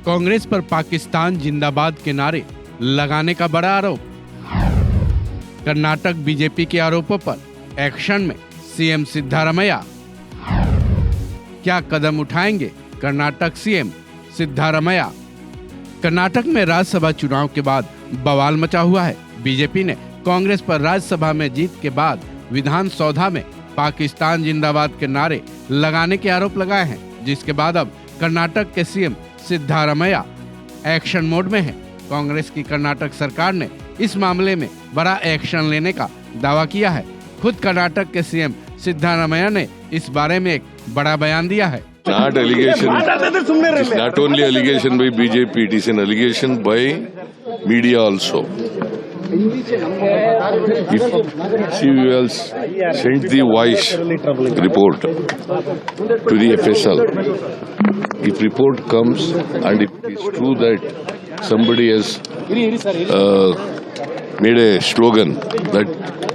कांग्रेस पर पाकिस्तान जिंदाबाद के नारे लगाने का बड़ा आरोप। कर्नाटक बीजेपी के आरोपों पर एक्शन में सीएम सिद्धारमैया। क्या कदम उठाएंगे कर्नाटक सीएम सिद्धारमैया? कर्नाटक में राज्यसभा चुनाव के बाद बवाल मचा हुआ है। बीजेपी ने कांग्रेस पर राज्यसभा में जीत के बाद विधानसौधा में पाकिस्तान जिंदाबाद के नारे लगाने के आरोप लगाए हैं, जिसके बाद अब कर्नाटक के सीएम सिद्धारमैया एक्शन मोड में हैं। कांग्रेस की कर्नाटक सरकार ने इस मामले में बड़ा एक्शन लेने का दावा किया है। खुद कर्नाटक के सीएम सिद्धारमैया ने इस बारे में एक बड़ा बयान दिया है। Not allegation. It is not only allegation by BJP, it is an allegation by media also. If she will send the voice report to the FSL, if report comes and if it is true that somebody has made a slogan that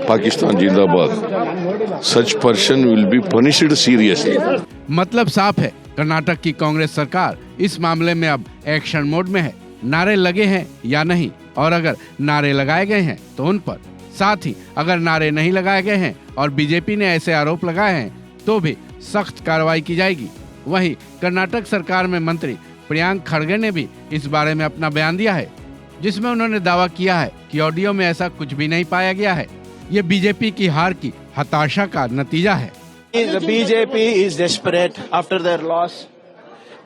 Pakistan Jindabad, such person will be punished seriously. मतलब साफ है, कर्नाटक की कांग्रेस सरकार इस मामले में अब action mode में है। नारे लगे हैं या नहीं, और अगर नारे लगाए गए हैं तो उन पर, साथ ही अगर नारे नहीं लगाए गए हैं और बीजेपी ने ऐसे आरोप लगाए हैं तो भी सख्त कार्रवाई की जाएगी। वहीं कर्नाटक सरकार में मंत्री प्रियांक खड़गे ने भी इस बारे में अपना बयान दिया है, जिसमें उन्होंने दावा किया है कि ऑडियो में ऐसा कुछ भी नहीं पाया गया है। ये बीजेपी की हार की हताशा का नतीजा है। The BJP is desperate after their loss.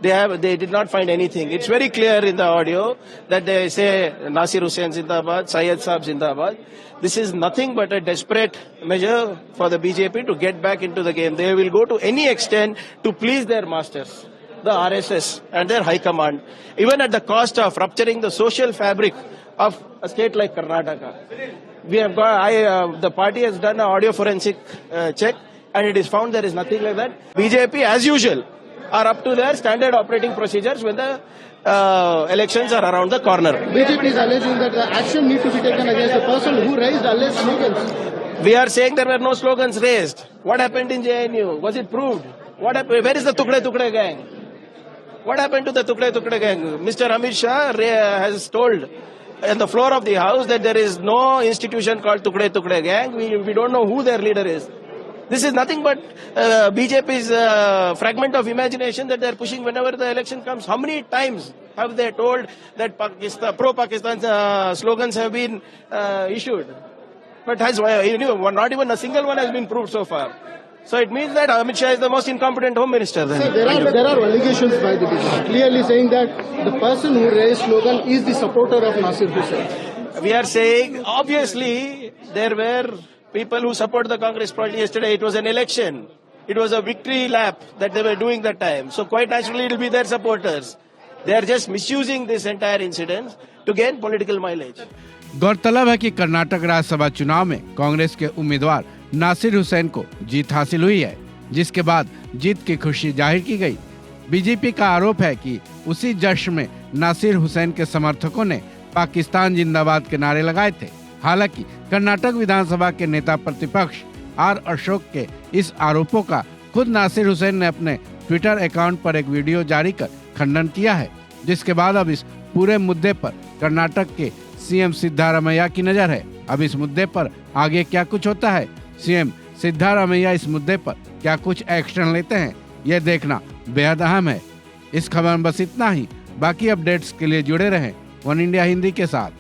They did not find anything. It's very clear in the audio that they say Nasir Hussain Zindabad, Syed Saab Zindabad. This is nothing but a desperate measure for the BJP to get back into the game. They will go to any extent to please their masters, the RSS and their high command, even at the cost of rupturing the social fabric of a state like Karnataka. We have got, the party has done an audio forensic check, and it is found there is nothing like that. BJP, as usual, are up to their standard operating procedures when the elections are around the corner. BJP is alleging that the action need to be taken against the person who raised alleged slogans. We are saying there were no slogans raised. What happened in JNU? Was it proved? What happened? Where is the Tukde Tukde gang? What happened to the Tukde Tukde gang? Mr. Amit Shah has told on the floor of the house that there is no institution called Tukde Tukde gang. We don't know who their leader is. This is nothing but BJP's fragment of imagination that they are pushing whenever the election comes. How many times have they told that pro-Pakistan slogans have been issued? But not even a single one has been proved so far. So it means that Amit Shah is the most incompetent home minister. Then. Sir, there are allegations by the BJP clearly saying that the person who raised slogan is the supporter of Nasir Hussain. We are saying, obviously, there were people who support the Congress party yesterday. It was an election. It was a victory lap that they were doing that time. So quite naturally, it will be their supporters. They are just misusing this entire incident to gain political mileage. गौरतलब है कि कर्नाटक राज्यसभा चुनाव में कांग्रेस के उम्मीदवार नासिर हुसैन को जीत हासिल हुई है, जिसके बाद जीत की खुशी जाहिर की गई। बीजेपी का आरोप है कि उसी जश्न में नासिर हुसैन के समर्थकों ने पाकिस्तान जिंदाबाद के नारे लगाए थे। हालांकि कर्नाटक विधानसभा के नेता प्रतिपक्ष आर अशोक के इस आरोपों का खुद नासिर हुसैन ने अपने ट्विटर अकाउंट पर एक वीडियो जारी कर खंडन किया है, जिसके बाद अब इस पूरे मुद्दे पर कर्नाटक के सीएम सिद्धारमैया की नजर है। अब इस मुद्दे पर आगे क्या कुछ होता है, सीएम सिद्धारमैया इस मुद्दे पर क्या कुछ एक्शन लेते हैं, यह देखना बेहद अहम है। इस खबर में बस इतना ही। बाकी अपडेट्स के लिए जुड़े रहें वन इंडिया हिंदी के साथ।